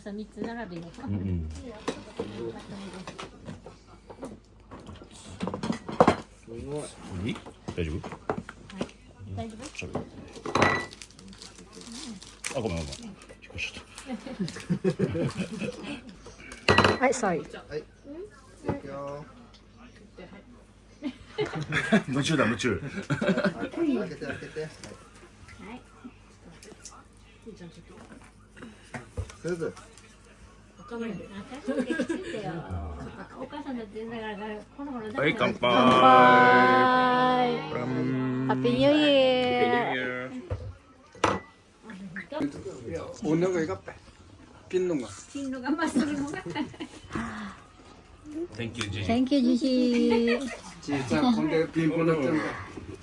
さ3つ並べよ。うんうん。すごい。いい？大丈夫？大丈夫？しゃべる。あ、ごめんごめん。引っ越しちゃった。はい、sorry。はい。いくよ。夢中だ夢中。開けて開けて。すず。お母さんだってだからこの頃だ。はい乾杯。Happy New Year! 오는 거 이거 핀는 거. 金のがまっすぐのが。 Thank you, Gigi. Thank you, Gigi. 진짜 근데 핀 보냈잖아.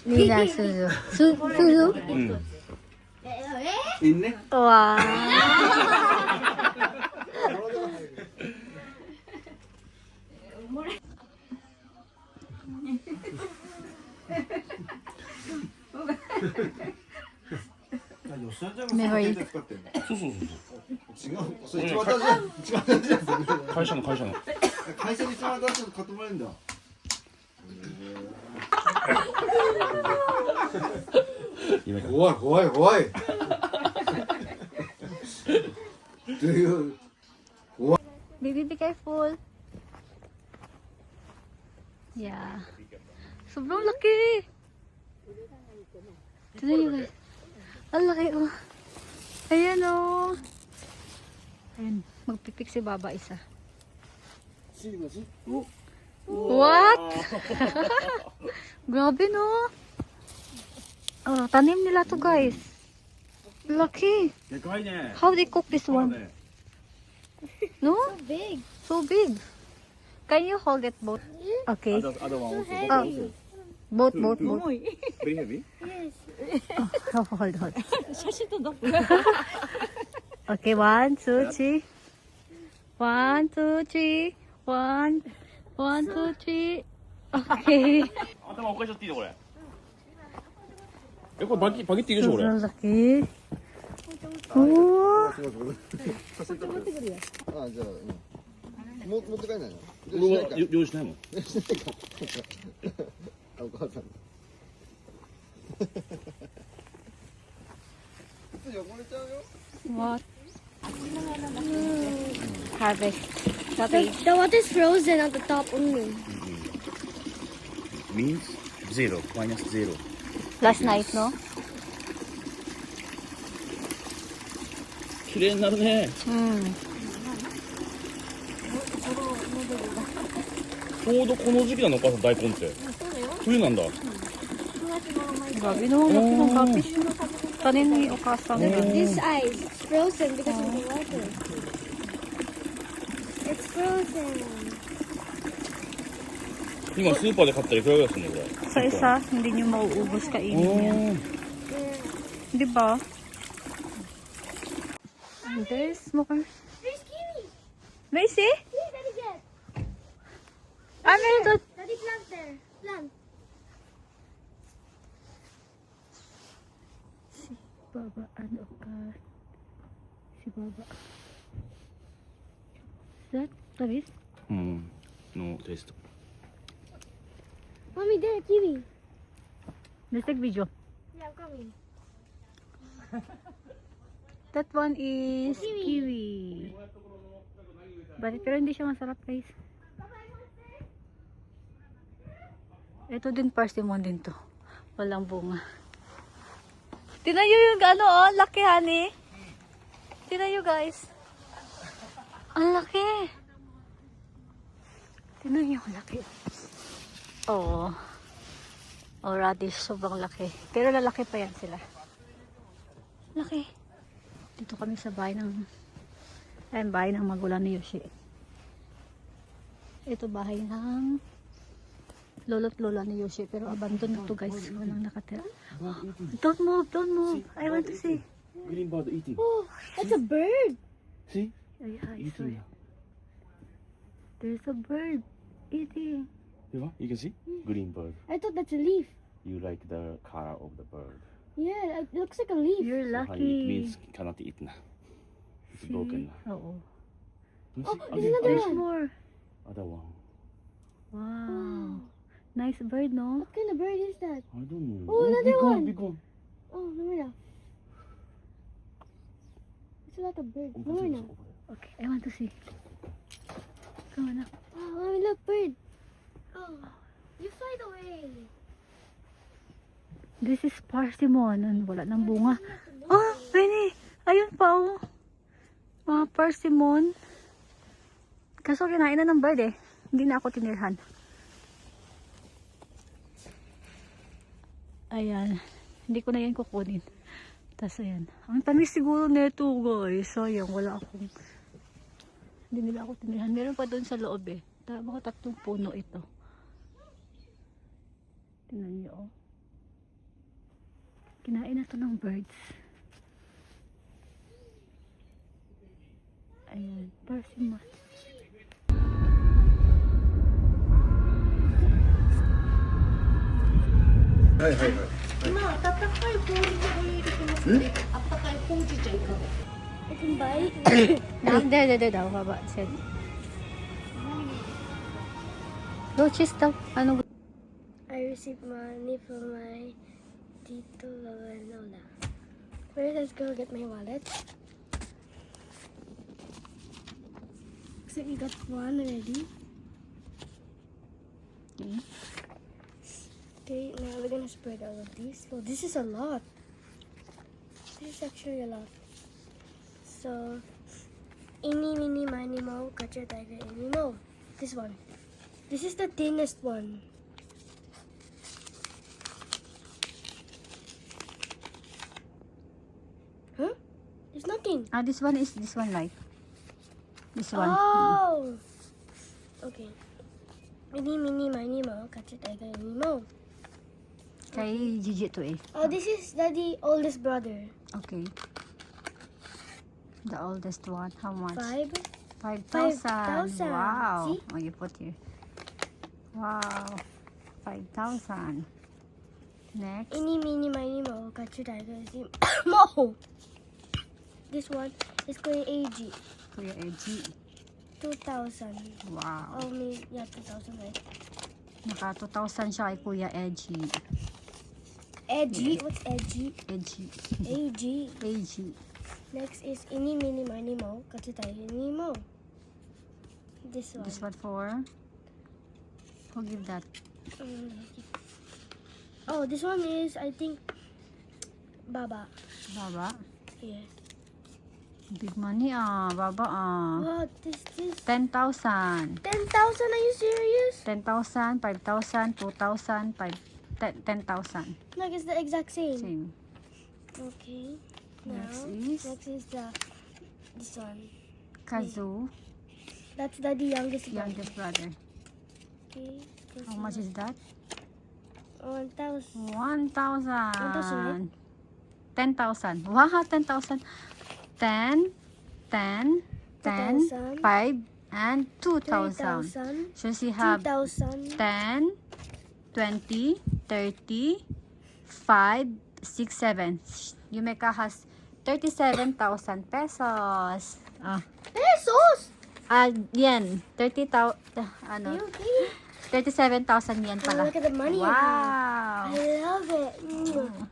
Nina, Suzu. Suzu? 있네? Wow. Memory. そうそうそうそう。違う。それ一番大事だ。一番大事だ。会社の会社の。会社に一番大事なの買ってもらえるんだ。夢か。怖い怖い怖い。っていう。 Baby, be careful. Yeah. Sobrang laki. Tignan nyo guys. Ang laki oh. Ayan oh. Ayan. Magpipik si Baba isa. What? Grabe no. Oh, tanim nila to guys. Laki. How they cook this one? No? So big. So big. Can you hold it both? Okay. Other one also. Oh. Both. Very heavy. Yes. Oh, hold. Okay, 1, 2, 3. 1, 2, 3. 1, 2, 3. Okay. 頭置かしちゃっていいのこれ。これバキっていいでしょこれ。 Sobrang laki. Oh. あ、じゃあ、持って帰んないの？俺は用意しないもん。お母さん。汚れちゃうよ。 What? Harvest. Okay. The water is frozen at the top only. Means zero, minus zero. Last night, no? 綺麗になるね。Hmm. ちょうどこの時期なのお母さん大根って。冬なんだ。 Grabe no, laki ng catfish. Tanin ni Okasa. This ice is frozen because of the water. It's frozen. 今スーパーで買ったらいくらぐらいするのこれ。 Sa isa, hindi nyo mauubos kainin yan. Di ba? And there's more. There's kiwi. Macy? See, Daddy get. Ah, meron doon. Daddy plant there. Plant. Baba, ano ka? Si Baba. Is that tamis? うん。のテイスト。 Mommy, there, kiwi. Let's take video. Yeah, I'm coming. That one is kiwi. Pero hindi siya masarap guys. Ito din persimmon din to. Walang bunga. Tingnan nyo yung ano oh, laki honey. Tingnan nyo guys. Ang laki. Tingnan nyo, laki. Oo. Oh, radish, sobrang laki. Pero lalaki pa yan sila. Laki. Dito kami sa bahay ng magulang ni Yoshi. Ito bahay ng lolo't lola ni Yoshi. Pero abandon na to guys. Walang nakatira. Don't move. I want to see. Green bird eating. Oh, that's a bird. See? Yeah, I saw Eating. it. There's a bird eating. You can see? Green bird. I thought that's a leaf. You like the color of the bird. Yeah, it looks like a leaf. You're So, honey, it lucky. means cannot eat na. It's broken. Oo. Oh, Again, there's another There's one. more. other one. Wow. Nice bird, no? What kind of bird is that? I don't know. Oh, another big one. Big one. Oh, no more now. There's a lot of birds. Oh, No more now. Okay, I want to see. Come on up. Oh, mommy, look, bird. Oh, you flied away. This is parsimon. Wala nang bunga. Oh, Winnie! Ayun pa, oh. Mga parsimon. Kaso kinain na ng bird eh. Hindi na ako tinirhan. Ayan. Hindi ko na yan kukunin. Tapos ayan. Ang tamis siguro nito guys. Sayang. Wala akong... Hindi nila ako tinirhan. Meron pa doon sa loob eh. Mga 3 puno ito. Tingnan niyo oh. Kinain na to ng birds. Ayan. Parsimon.はいはいはい。今温かい氷を入れてますね。温かいほうじ茶いかが？ I can buy. There daw. Baba. Said. Go, cheese daw. Ano? I received money from my Tito Lola and Lola. Where let's go get my wallet. Looks like we got one already. Okay, now we're gonna spread all of these. Oh, this is a lot. This is actually a lot. So, Eeny, meeny, miny, moe, catch a tiger, any mo. This one. This is the thinnest one. Huh? There's nothing. This one is this one like. This one. Oh! Okay. Eeny, meeny, miny, moe, catch a tiger, any mo. Kay Gigi to eh. Oh, this is Daddy oldest brother. Okay. The oldest one. How much? 5. 5,000. Wow. See? Oh, you put here. Wow. 5,000. Next. Eeny, meeny, miny, moe, catch a tiger, any mo. This one is Kuya AG. Kuya Edgy. 2,000. Wow. Oh, maybe, yeah, 2,000, right? Naka 2,000 siya kay Kuya Edgy. Edgy? What's edgy? Edgy. AG. Edgy. Next is Eeny, meeny, miny, moe, catch a tiger, any mo. This one. This one for? Who give that? Oh, this one is, I think, Baba. Baba. Yeah. Big money Baba What is this? 10,000. 10,000? Are you serious? 10,000, 5,000, 2,000, 10,000. Like, it's the exact same. Same. Okay. Now, Next is? this one. Kazoo, That's the youngest one. youngest brother. Okay. this How much one. is that? 1,000. 1,000. 10,000. Wow, 10,000. 10, 10, 10, 2,000. 5, and 2,000. 3,000. So she have 2,000. 10, 20, 30, 5, 6, 7. You make a has 37,000 pesos. Pesos! Yen. 30,000, ano, You okay? 37,000 yen pala. Look at the money. I Wow. love it.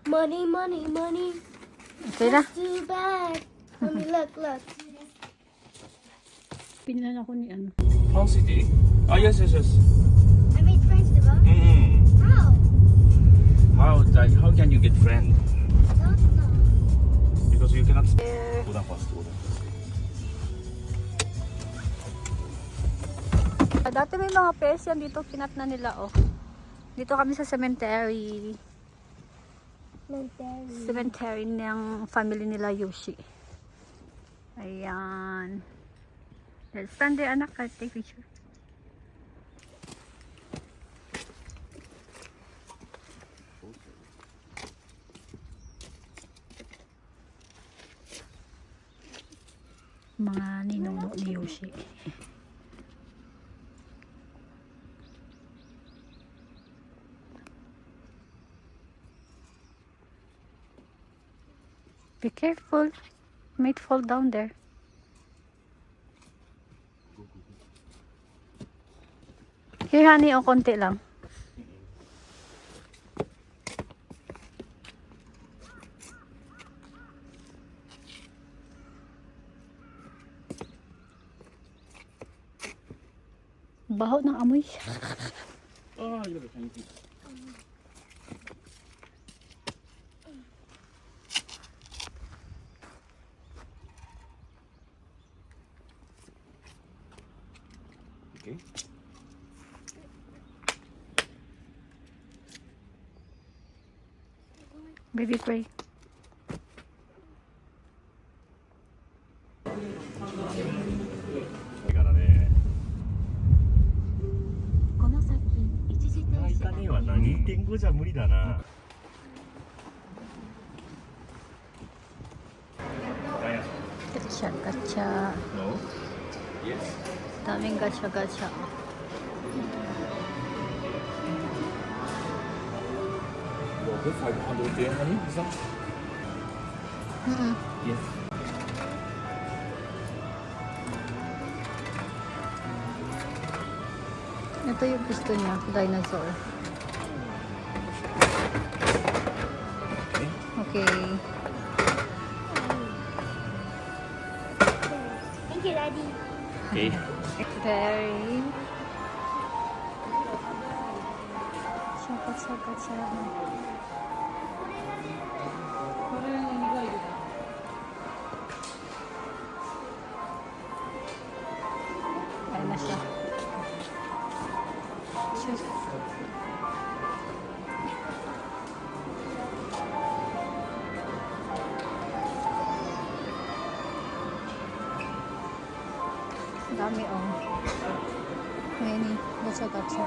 Money, money, money. Okay na. Too bad. Mommy, look. Pinilan ako ni ano. Fun City? Yes. I made friends, diba? How? How can you get friend? Don't know. Because you cannot. Go down fast. Dati may mga pes yan dito, kinat na nila oh. Dito kami sa cemetery. Cemetery ng family nila Yoshi. Ayan. Let's stand there anak, I'll take picture. Mga ninuno ni Yoshi. Be careful. Might fall down there. Here, honey, o konti lang. Baho ng amoy. 아, 이거 몇 장이지? 오케이. Baby pray. 와, 나 2.5じゃ無理だな。 Gacha, gacha. No? Yes. Daming gacha, gacha. 뭐, 그 500 yen honey? Is that? Yes. Ito yung gusto niya, dinosaur. Okay. Thank you, Daddy. Okay. Very. Gacha, gacha. Ayun na siya. Choose. Dami oh. Many. Gacha, gacha.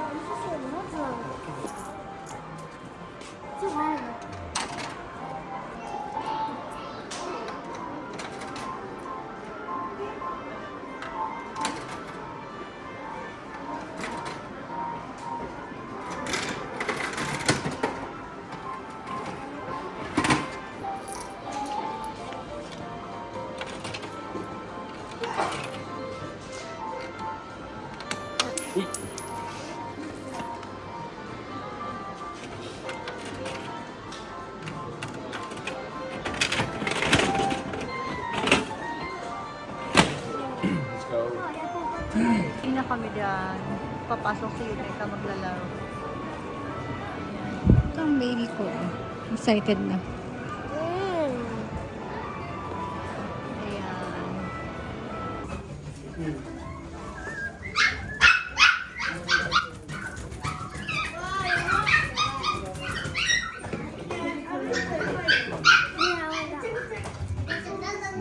Too bad. Uy. Let's go. Hindi na kami dyan. Papasok si Yuneka maglalaro. Ito ang baby ko. Excited na. Ayan.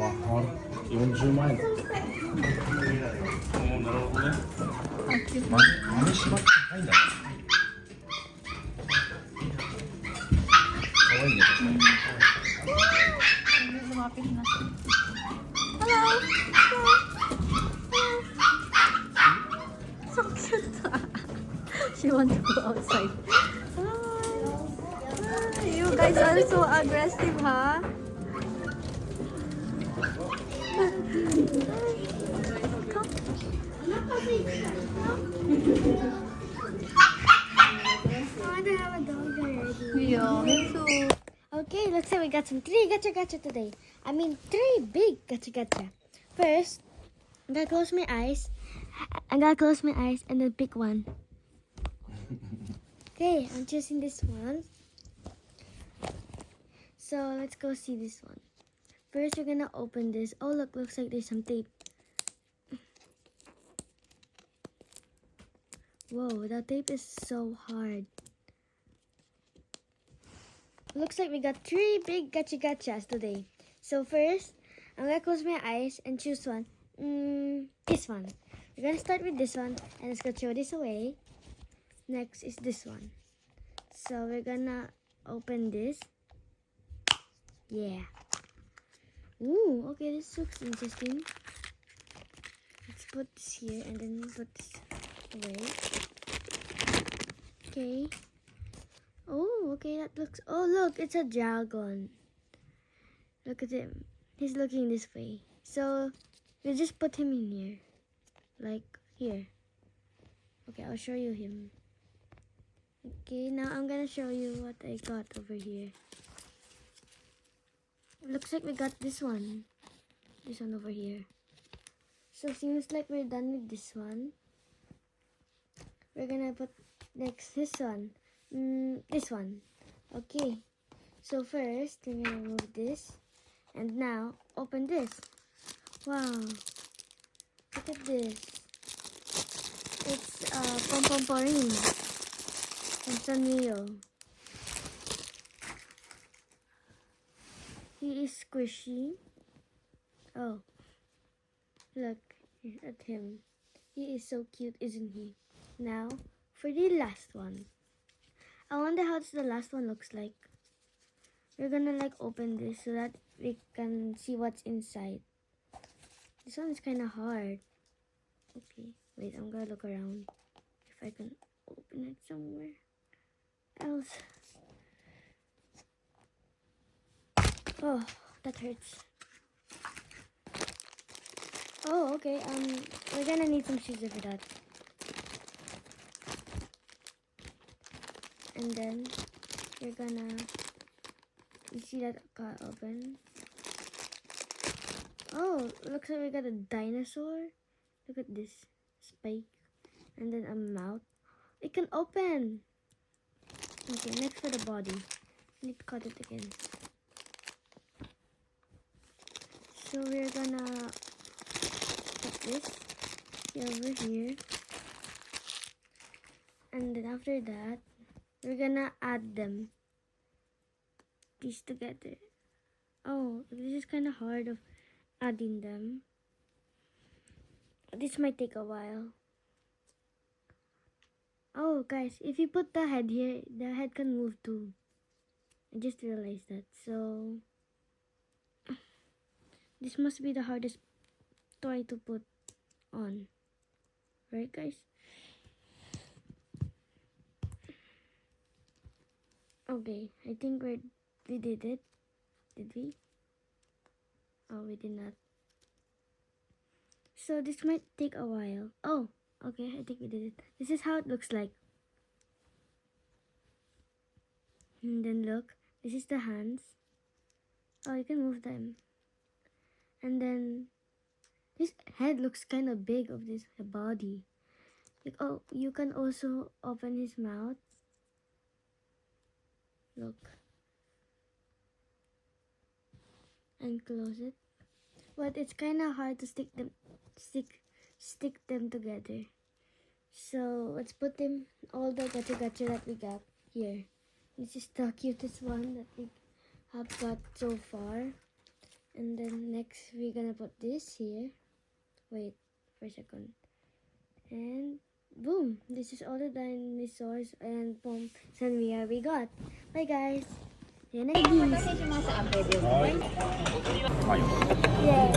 막 40만.なるほどね。豆柴って高いんだね。可愛いね、確かに。 Lumapit na. So cute. She wants to go outside. You guys are so aggressive, huh? I want to have a dog already. Yeah, me too. Okay, looks like we got some 3 gacha gacha today. I mean 3 big gacha gacha. First, I'm gonna close my eyes. I'm gonna close my eyes and then pick one. Okay, I'm choosing this one. So let's go see this one. First, we're gonna open this. Oh look, looks like there's some tape. Whoa, that tape is so hard. Looks like we got 3 big gacha gachas today. So first, I'm gonna close my eyes and choose one. This one. We're gonna start with this one and let's go throw this away. Next is this one. So we're gonna open this. Yeah. Ooh, okay, this looks interesting. Let's put this here and then put this away. Okay. Oh, okay, that looks... Oh, look, it's a dragon. Look at him. He's looking this way. So, we'll just put him in here. Like, here. Okay, I'll show you him. Okay, now I'm gonna show you what I got over here. Looks like we got this one. This one over here. So seems like we're done with this one. We're gonna put next this one. This one. Okay. So first, we're gonna remove this. And now, open this. Wow. Look at this. It's Pomporin from Sanrio. He is squishy. Oh. Look at him. He is so cute, isn't he? Now, for the last one. I wonder how the last one looks like. We're gonna like open this so that we can see what's inside. This one is kind of hard. Okay, wait, I'm gonna look around if I can open it somewhere else. Oh, that hurts. Oh, okay. We're gonna need some scissors for that. And then you're gonna, you see that got open? Oh, looks like we got a dinosaur. Look at this spike, and then a mouth. It can open. Okay, next for the body. Need to cut it again. So we're gonna put this over here, and then after that, we're gonna add them these together. Oh, this is kind of hard of adding them. This might take a while. Oh, guys, if you put the head here, the head can move too. I just realized that. So this must be the hardest toy to put on, right, guys? Okay, I think we did it. Did we? Oh, we did not. So this might take a while. Oh, okay, I think we did it. This is how it looks like. And then look, this is the hands. Oh, you can move them. And then this head looks kind of big of this body. Oh, you can also open his mouth. Look. And close it. But it's kind of hard to stick them together. So let's put them all the gacha that we got here. This is the cutest one that we have got so far. And then next we're gonna put this here. Wait for a second. And boom! This is all the dinosaurs and Pomps and Mia we got. Bye guys! See you next week! Yeah.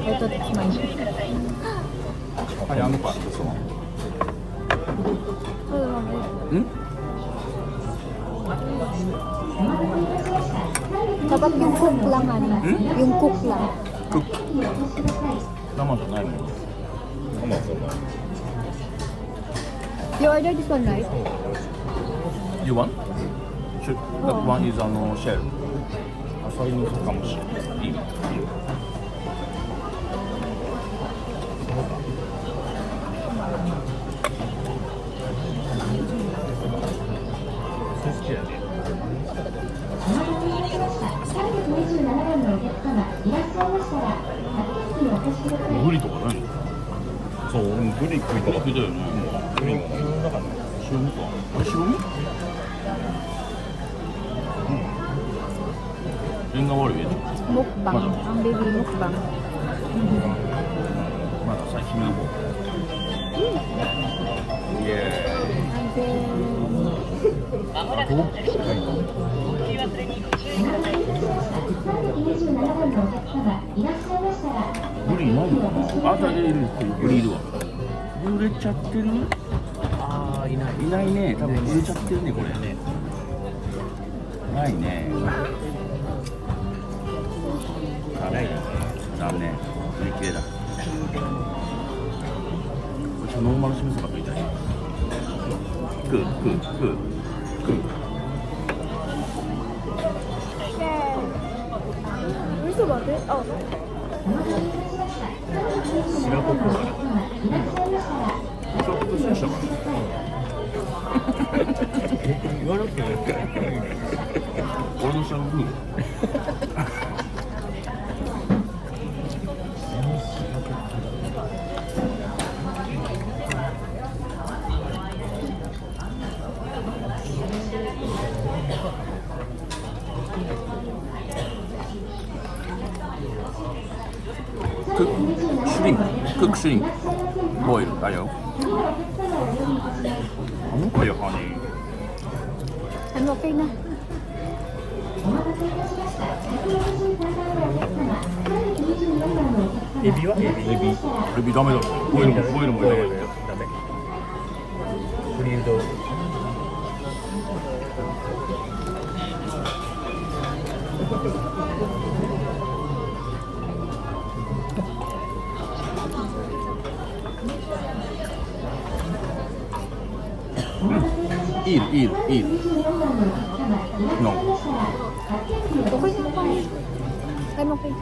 I thought it's mine. あれあの子あったそう。 Dapat yung cook lang, ano? Yung cook lang. Cook. 生じゃないの。生じゃない。 You ordered this one, right? You want? Should, that one is shell. アサリのかもしれない。いい。ブリとかないの？そう、俺もブリ食いたかったよね。ブリがない。だからね、白身か。あれ白身？うん。縁が悪いやつ。Mukbang. Ang baby mukbang. まだ最近の方。イエーイ。And then... ブリいないのかな。あ、いるブリいるわ。売れちゃってる。ああ、いない。いないね。多分売れちゃってるねこれ。ないね。残念。売り切れだ。私はノーマルシメサバ食いたい。食う。Where's the bucket? Oh. 白子から。ちょっとしたかな。言わなくてもいいから。俺の下のグー。クックシュリンプボイルだよ。ano kaya honey? Ano, okay na. Ebiはエビダメだ。ボイルもダメ。ダメ。フリルド。いい。No. Okay na pa. I'm okay.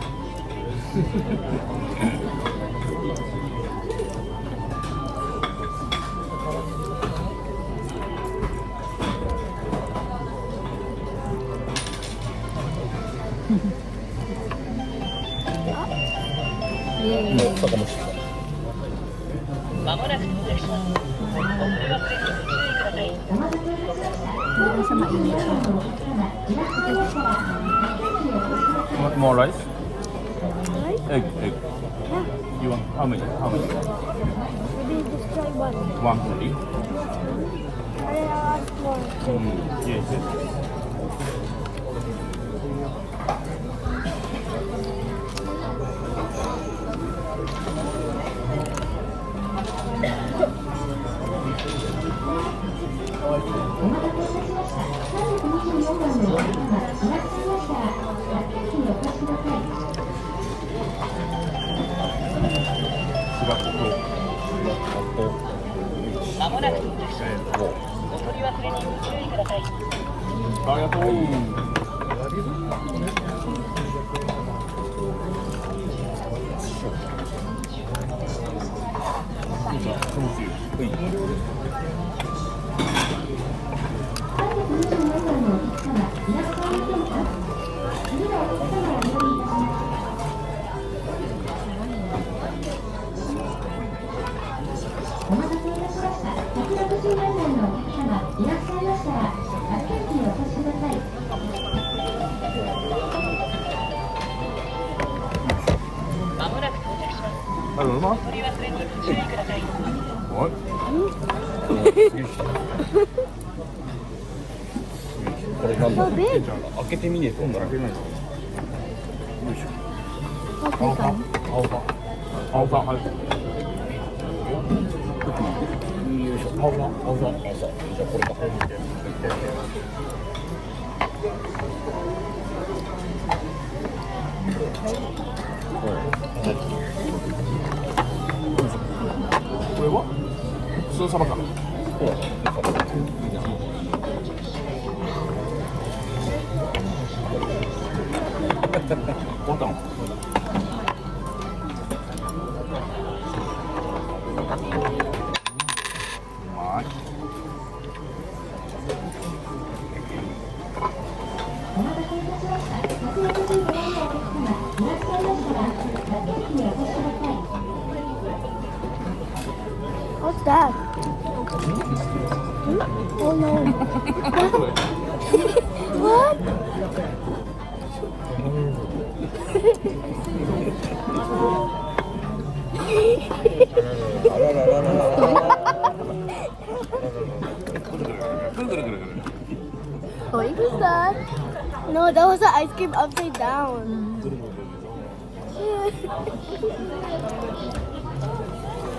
もう坂もしてた。Hindi sa mainit. Want more rice? Right? Egg. Yeah. You want how many? Maybe just try one. One only. I asked more. Yes. What? これなんだ So big. 開けてみねえと分からん。よいしょ。 Okay ka. 青さはい。よいしょ。青さ。じゃあこれか。これは普通のサバか。ボタン。What's that? Oh no. What?ぐるぐるぐるぐる。 What is that? No, that was the ice cream upside down.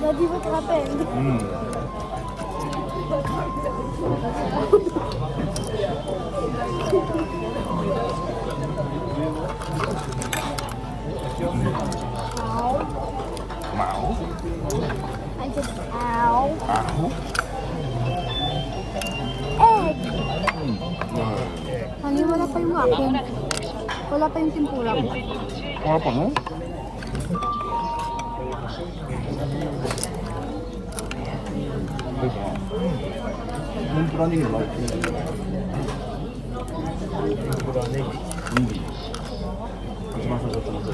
Daddy, what happened? Mão. I just ow. Aho. Egg. Honey, wala pa yung akin. Wala pa yung tempura ko. Wala pa, no? Tempura negiもある。tempura negi。一番最初と思った。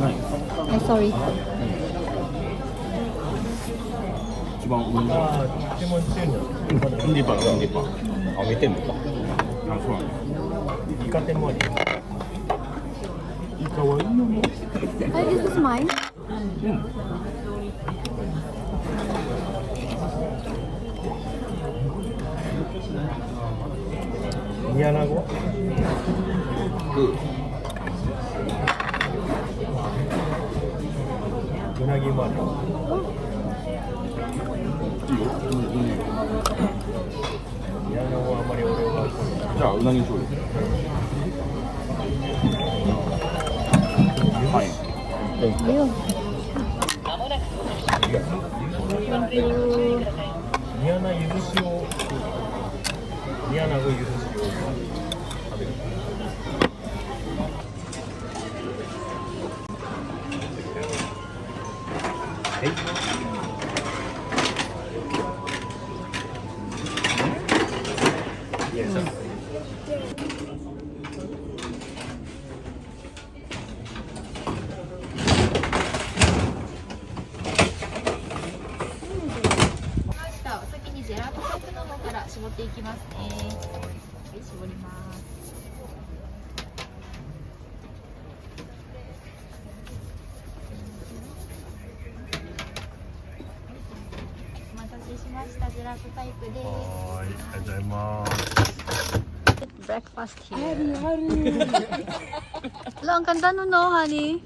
ない。 Ay, sorry. 一番上の。インディパン、インディパン。あ、見てんのか。あ、そうなんだ。イカ天もあり。イカはいいよね。Ay, this is mine. 煮アナゴ。うなぎもある。いいよ。煮アナゴはあんまり俺は。じゃあうなぎにしようよ。はい。Ayun. Thank you. 煮アナゆず塩。煮アナゴゆず塩。食べる。はい。Yes, sir. お先にジェラートタイプの方から絞っていきますね。はい、絞ります。お待たせしました。ジェラートタイプです。はい、ありがとうございます。 Breakfast here. Hello, ang ganda nun, no, honey?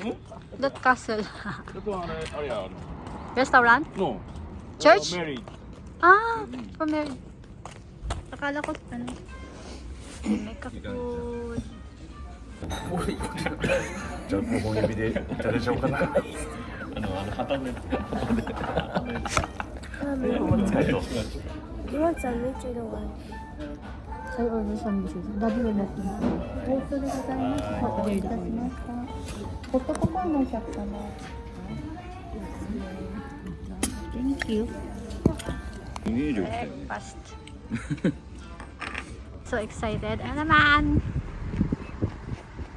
That castle. Ito ang area. Restaurant? No. Church? Married. Ah, for married. Akala ko, ano? Makeup food. じゃあ、もう本指でいただいちゃおうかな。旗目。 You want sandwich or don't want? I order sandwiches. Daddy will not eat. おいしそうでございます。お待たせいたしました。コストコパンのお客様。Thank you. Breakfast. So excited. Ano naman?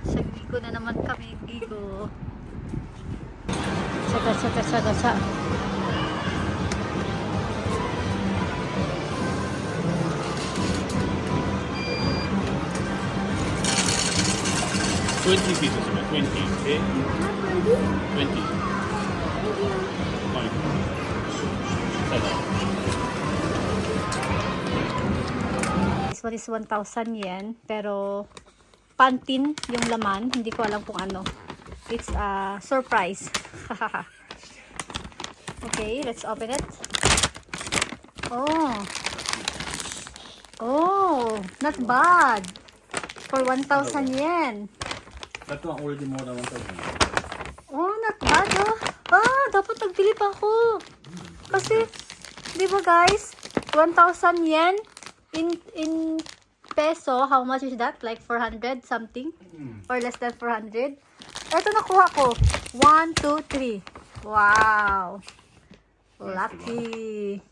Sa Gigo na naman kami, Gigo. Tsaga. 20 pieces, 20. Okay? 20. This one is 1,000 yen. Pero pantin yung laman. Hindi ko alam kung ano. It's a surprise. Okay, let's open it. Oh, not bad. For 1,000 yen. That one already more than 1,000. Oh, not bad, oh. Ah, dapat nagbili pa ako. Kasi, di ba guys, 1,000 yen in peso, how much is that? Like 400 something? Or less than 400? Ito nakuha ko. 1, 2, 3. Wow. Lucky.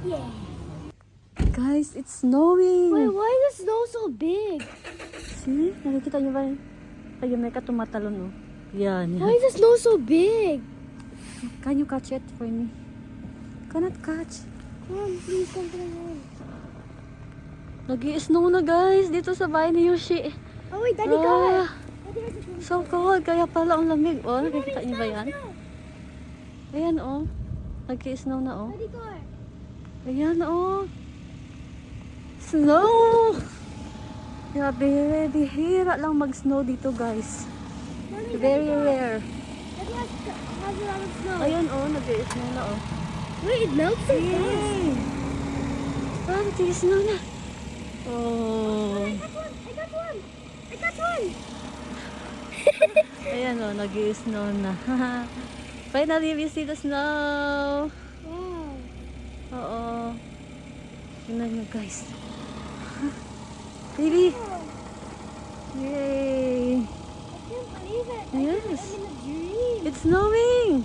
Yeah. Guys, it's snowing. Wait, why is the snow so big? See? Nakikita niyo ba? Ayun, may katumatalon, oh. Yan, Why yan. is the snow so big? Can you catch it for me? Cannot catch. Come on, please come to the room. Nag-i-snow na, guys. Dito sa bahay ni Yoshi. Oh wait, Daddy Ah, got. so cold. Kaya pala ang lamig. Oh, nakikita niyo ba yan? Ayan, oh. Nag-i-snow na, oh. Daddy got. Ayan, oh. Snow! Grabe, bihira lang mag-snow dito, guys. Very rare. Daddy has a lot of snow. Ayan, oh. Nag-i-snow na, oh. Wait, it melts so fast. Yay! Ah, nag-i-snow na. Oh. I got one. I got one. Ayan, oh. Nag-i-snow na. Finally, we see the snow. Wow. Oo. Tingnan nyo, guys. Baby! Yay! I can't believe it. Yes. I'm in a dream. It's snowing!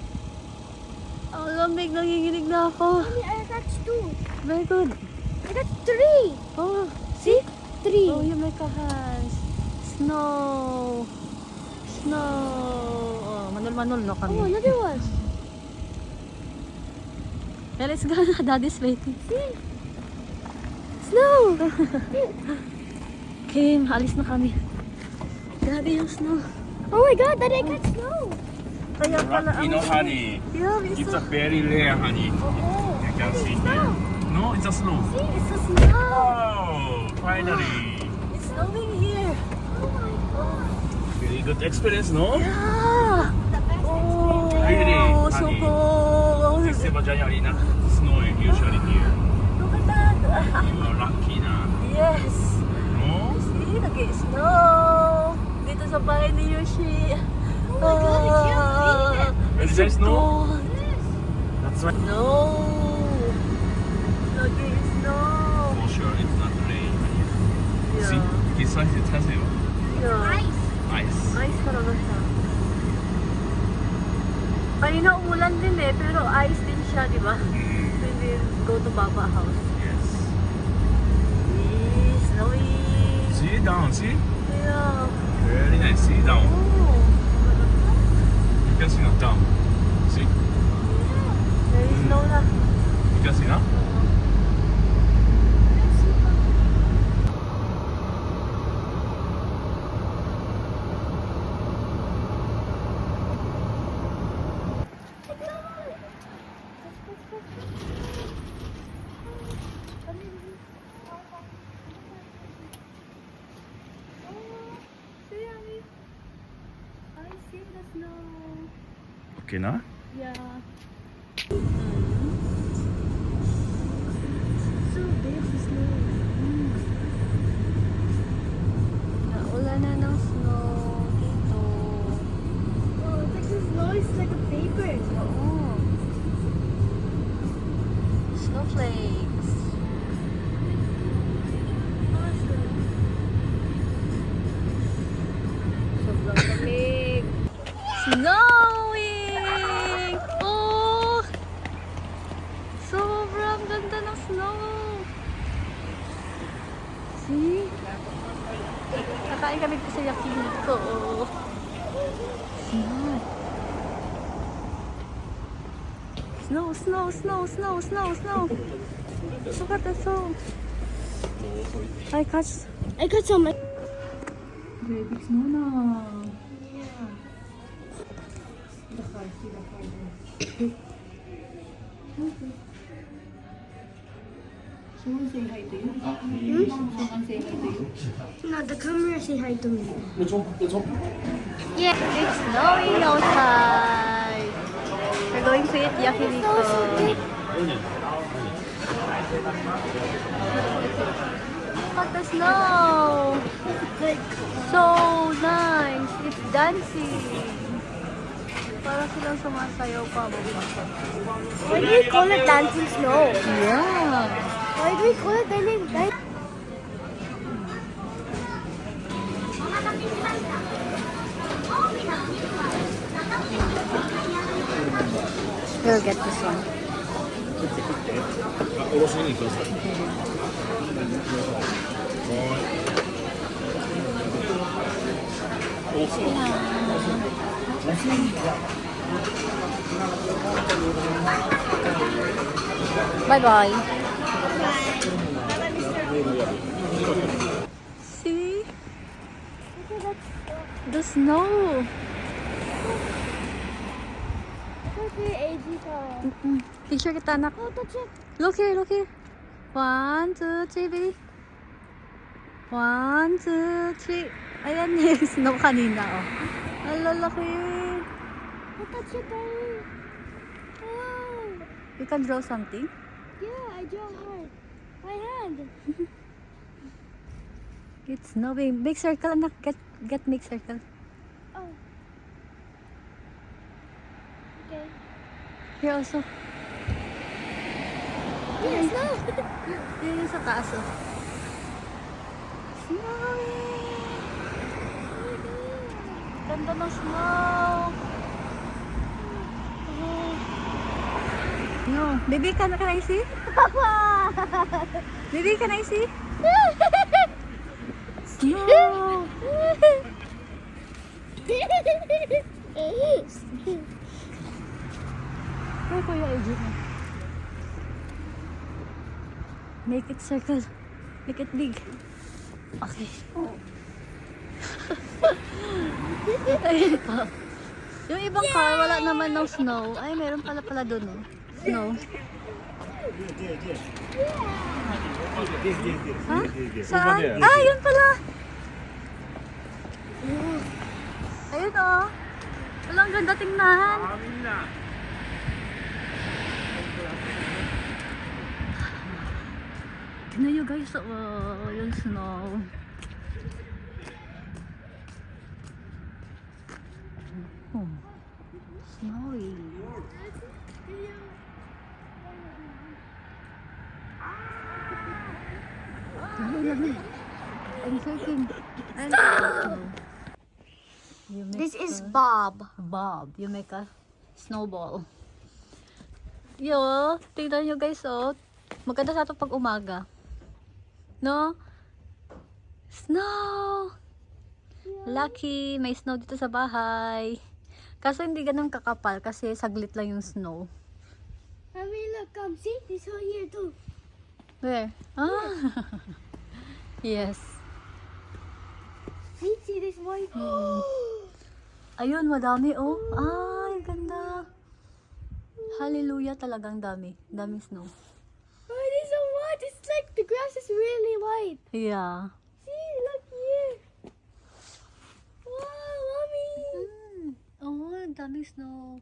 Ang lamig, nanginginig na ako. Mommy, I got two. Very good. I got three. Oh, See? Three. oh, you make a hands. Snow. Snow. Oh, manol-manol no Oh, kami. another one. Yeah, let's go na. Daddy's waiting. See? Snow. Kim, alis na kami. Grabe yung snow. Oh my God, Daddy, I got snow. Kaya pala You know, honey, Yeah, we it's saw. a very rare honey. Oh, You can see here. No, it's a snow. see, it's a snow. Oh, finally. It's snowing here. Oh my God. Very good experience, no? Yeah. The best Oh, Really, so honey. cold. December, January, not snowing usually here. Look at that. You are lucky na. Yes. No? See, nag-snow. Dito sa bahay ni Yoshi. Oh my God, I can't believe it. Is there snow? cold. That's right. No. Nag-snow. For sure, it's not rain. Yeah. See, this size it has you. Yeah. Ice. Ice. Ice talaga siya. Kanina umulan din eh, pero ice din siya, di ba? Mm, When we go to Baba house. yes. Snowy. See down, see? Yeah. Very nice. See down. Oh. You can see now down. See? There is snow na. You can see now? I see the snow. Okay na? Yeah. So big the snow. Naulan na ng snow dito. Oh, it's like the snow is like a paper. Oo. Snowflakes. Sobrang lamig. Snowing! Oh! Sobrang ganda ng snow. See? Kakain kami sa yakiniku. Snow. Snow, snow, snow, snow, snow, snow. Look at the snow. I got some. baby snow na. Someone say hi to you? Someone say hi to you? No, the camera say hi to me. Yeah, it's snowing outside. We're going to eat yakiniku. Look at the snow. So nice. It's dancing. Parang silang sumasayaw pa. Why do we call it dancing snow? Yeah. Why do we call it dancing? We'll get this one. おろしにください。多そう。Bye bye. See? snow. Okay, AG car. Picture kita, anak. Oh, touch it. Look here, look here. 1, 2, 3, baby. 1, 2, 3. Ayan yung snow kanina, oh. Ang lalaki. Oh, touch it, darling. Oh. You can draw something? Yeah, I draw hard. My hand. It's snowing. Big circle, anak. Get big circle. Oh. Okay. Here also. Yes, no. Yun yung sa taas, oh. Snowing! Ganda ng snow! No. Baby, can I see? Baby, can I see? Snow! Ay, Kuya AJ. Make it circle. Make it big. Okay. Ayun pa. Yung ibang car, wala naman ng snow. Ay, meron pala doon, oh. Snow. Ha? Saan? Ah, yun pala! Ayun, oh. Walang ganda tingnan. Tingnan nyo guys, oh, yung snow. Oh, snowy. Lami. I'm shaking. Stop! This is Bob. Bob, you make a snowball. Yo, tingnan nyo guys, oh. Maganda sa ito pag umaga. No? Snow! Lucky, may snow dito sa bahay. Kaso hindi ganun kakapal kasi saglit lang yung snow. Mommy, look, see? This one here too. Where? Ah! Yes. See this one? Ayun, madami oh. Ay, ganda. Hallelujah, talagang dami. Daming snow. Oh, it is so white. It's like the grass is really white. Yeah. See, look here. Wow, mommy. Oo, daming snow.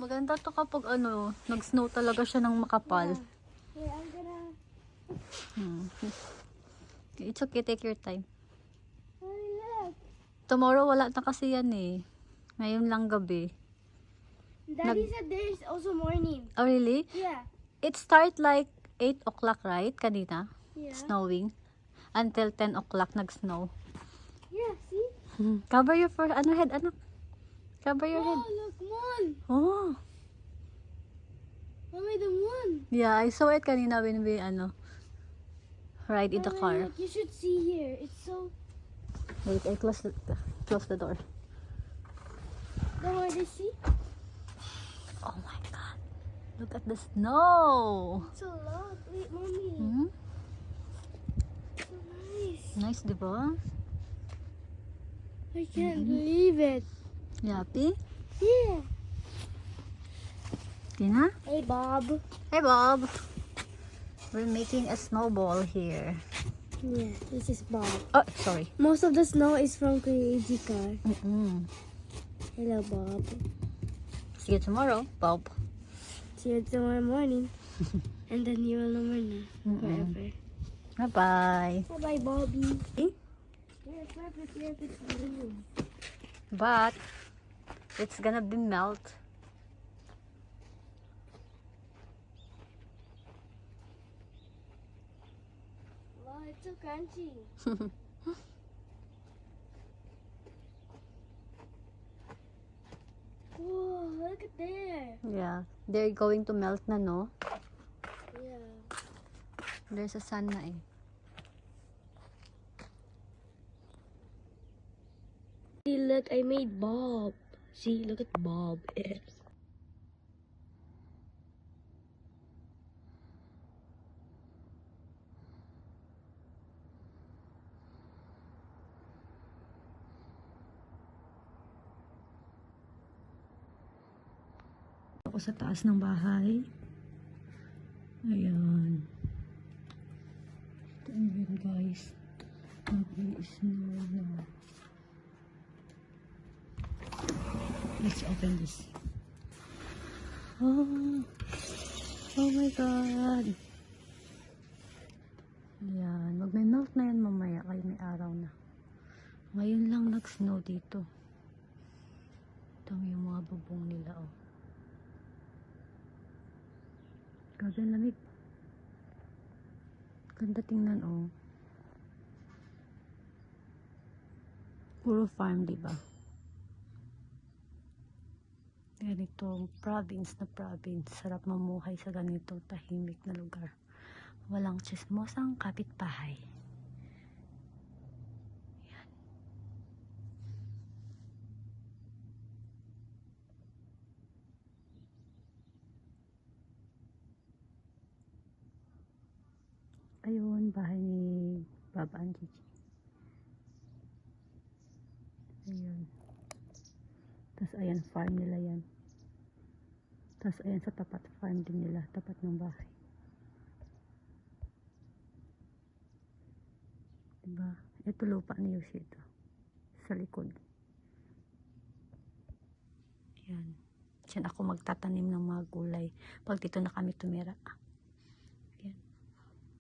Maganda to kapag ano, nag-snow talaga siya ng makapal. Here, I'm gonna. It's okay, take your time. Mommy, look. Tomorrow wala na kasi yan eh. Ngayon lang gabi. Daddy said there's also morning. Oh really? Yeah. It start like 8 o'clock, right? Kanina? Yeah. Snowing. Until 10 o'clock nag-snow. Yeah, see? Cover your head, anak. Cover your head. Oh, look, moon. Oh. Mommy, the moon. Yeah, I saw it kanina when we, ride in the Mommy, car. look, you should see here. It's so. Wait, I close the door. Don't worry, see? Oh my God. Look at the snow. It's a lot. Wait, mommy. Hmm? So nice. Nice, di ba? I can't believe it. You happy? Yeah. Tina? Hey, Bob. Hey, Bob. We're making a snowball here. Yeah, this is Bob. Oh, sorry. Most of the snow is from Crazy Car. Hello, Bob. See you tomorrow, Bob. See you tomorrow morning. And then you will never know forever. Bye-bye. Bye-bye, Bobby. Eh? Yeah, it's not here if it's blue. But it's gonna be melt. Wow, it's so crunchy. Whoa, look at there. Yeah, they're going to melt na, no? Yeah. There's a sun na eh. See, look, I made Bob. See, look at Bob. Ako sa taas ng bahay. Ayan. Ito yun guys. Nag-i-snow na. Let's open this. Oh my God. Ayan. Magme-melt na yan mamaya. Kaya may araw na. Ngayon lang nag-snow dito. Ito yung mga bubong nila, oh. Grabe ang lamig. Ganda tingnan, oh. Puro farm, diba? Ganitong province na province. Sarap mamuhay sa ganitong tahimik na lugar. Walang chismosang kapitbahay. Yan. Ayun, bahay ni Baba and Gigi. Ayun. Tapos ayan, farm nila yan. Tapos ayan sa tapat, farm din nila, tapat ng bahay. Diba? Ito lupa ni Yoshi ito. Sa likod. Yan. Diyan ako magtatanim ng mga gulay. Pag dito na kami tumira. Yan.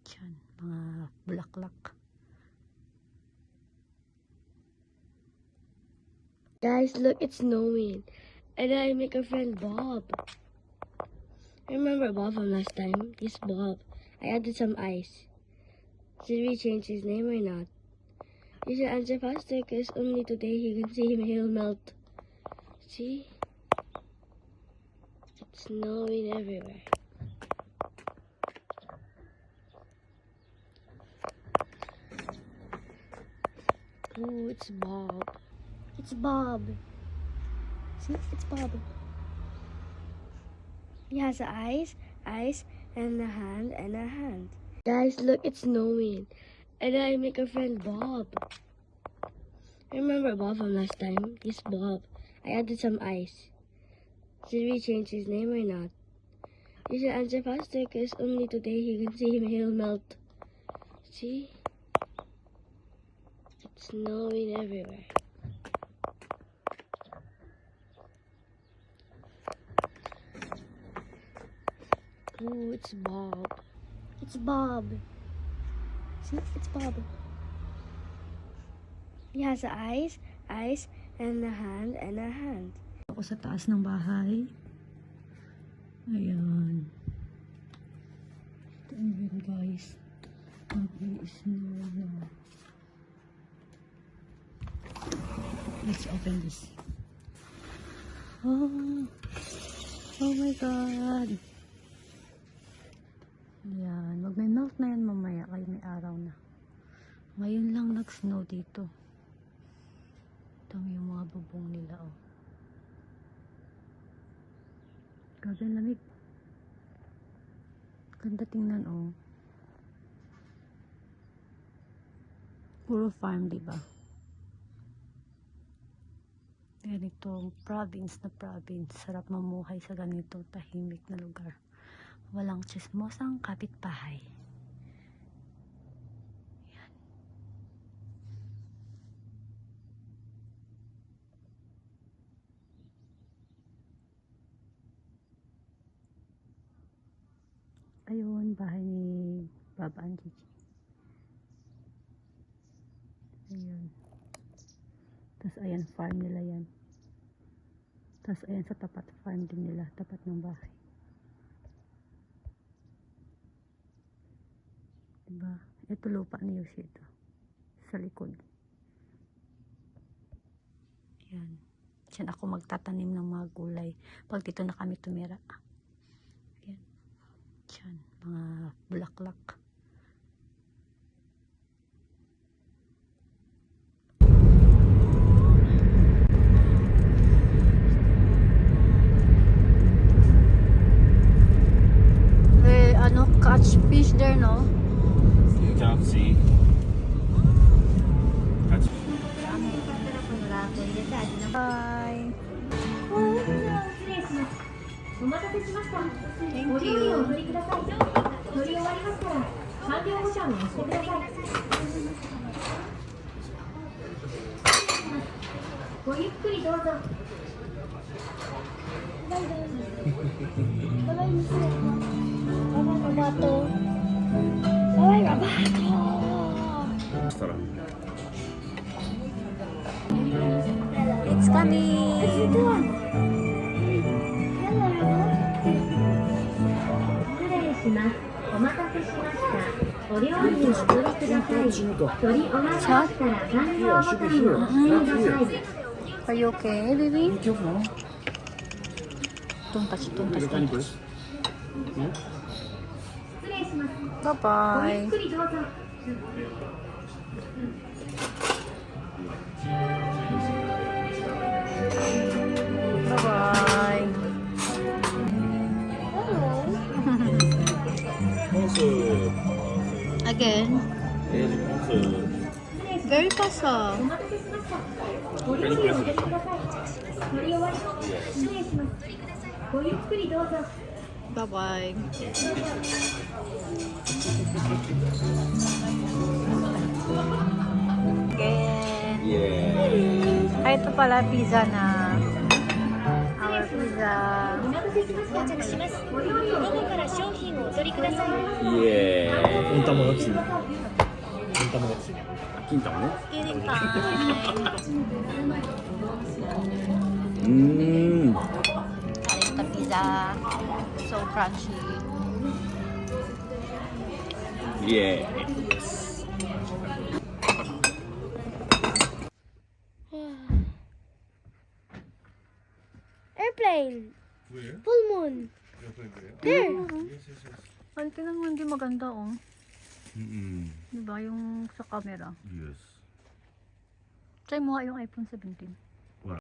Diyan. Mga bulaklak. Guys, look, it's snowing. And I make a friend Bob. Remember Bob from last time? This Bob. I added some ice. Should we change his name or not? You should answer faster because only today he can see him, he'll melt. See? It's snowing everywhere. Oh, it's Bob. It's Bob. See? It's Bob. He has eyes, and a hand. Guys, look, it's snowing. And I make a friend Bob. Remember Bob from last time? This Bob. I added some ice. Should we change his name or not? You should answer faster because only today he can see him, he'll melt. See? It's snowing everywhere. Oh, it's Bob. It's Bob. See? It's Bob. He has eyes, and a hand. Ako sa taas ng bahay. Ayan. Ito yun guys. Nag-i-snow na. Let's open this. Oh my God. Ayan. Magme-melt na yan mamaya. Kaya may araw na. Ngayon lang nag-snow dito. Ito yung mga bubong nila, oh. Grabe ang lamig. Ganda tingnan, oh. Puro farm, diba? Ganitong province na province. Sarap mamuhay sa ganitong tahimik na lugar. Walang chismosang kapitbahay. Yan. Ayun, bahay ni Baba and Gigi. Ayun. Tapos ayan, farm nila yan. Tapos ayan sa tapat, farm din nila, tapat ng bahay. Diba? Ito lupa ni Yoshi ito. Sa likod. Yan. Diyan ako magtatanim ng mga gulay. Pag dito na kami tumira. Yan. Diyan. Mga bulaklak. Catch fish there, no? You cannot see. Catch. Bye. Thank you. 乗り終わりましたら完了ボタンを押してください。ごゆっくりどうぞ。Roboto. Bye, Roboto. したら It's coming. Hello. 失礼します。お待たせしました。お料理をお取りください。取り終わりましたら完了ボタンを押してください。 Are you okay, baby? Don't touch, don't touch, don't touch. 失礼します。 Bye ごゆっ bye. くりどうぞ。 Bye bye. コンス Again. コンス Very fast, ah. お待たせしました。お料理を入れてください。取り終わりました。失礼します。ごゆっくりどうぞ。 Bye bye. Again. イエ Ay, ito pala pizza na. Our pizza. お待たせしました。到着します。お料理を午後から商品をお取りください。ーイエーイ温玉がついてる。温玉がついてる。金玉ね Eating time. Kain the pizza. So crunchy. イエーイ Airplane. Where? Full moon. There. Ay, tingnan mo, hindi maganda, oh. Mm-mm. Diba, yung sa camera. Yes Try mo nga yung iPhone 17.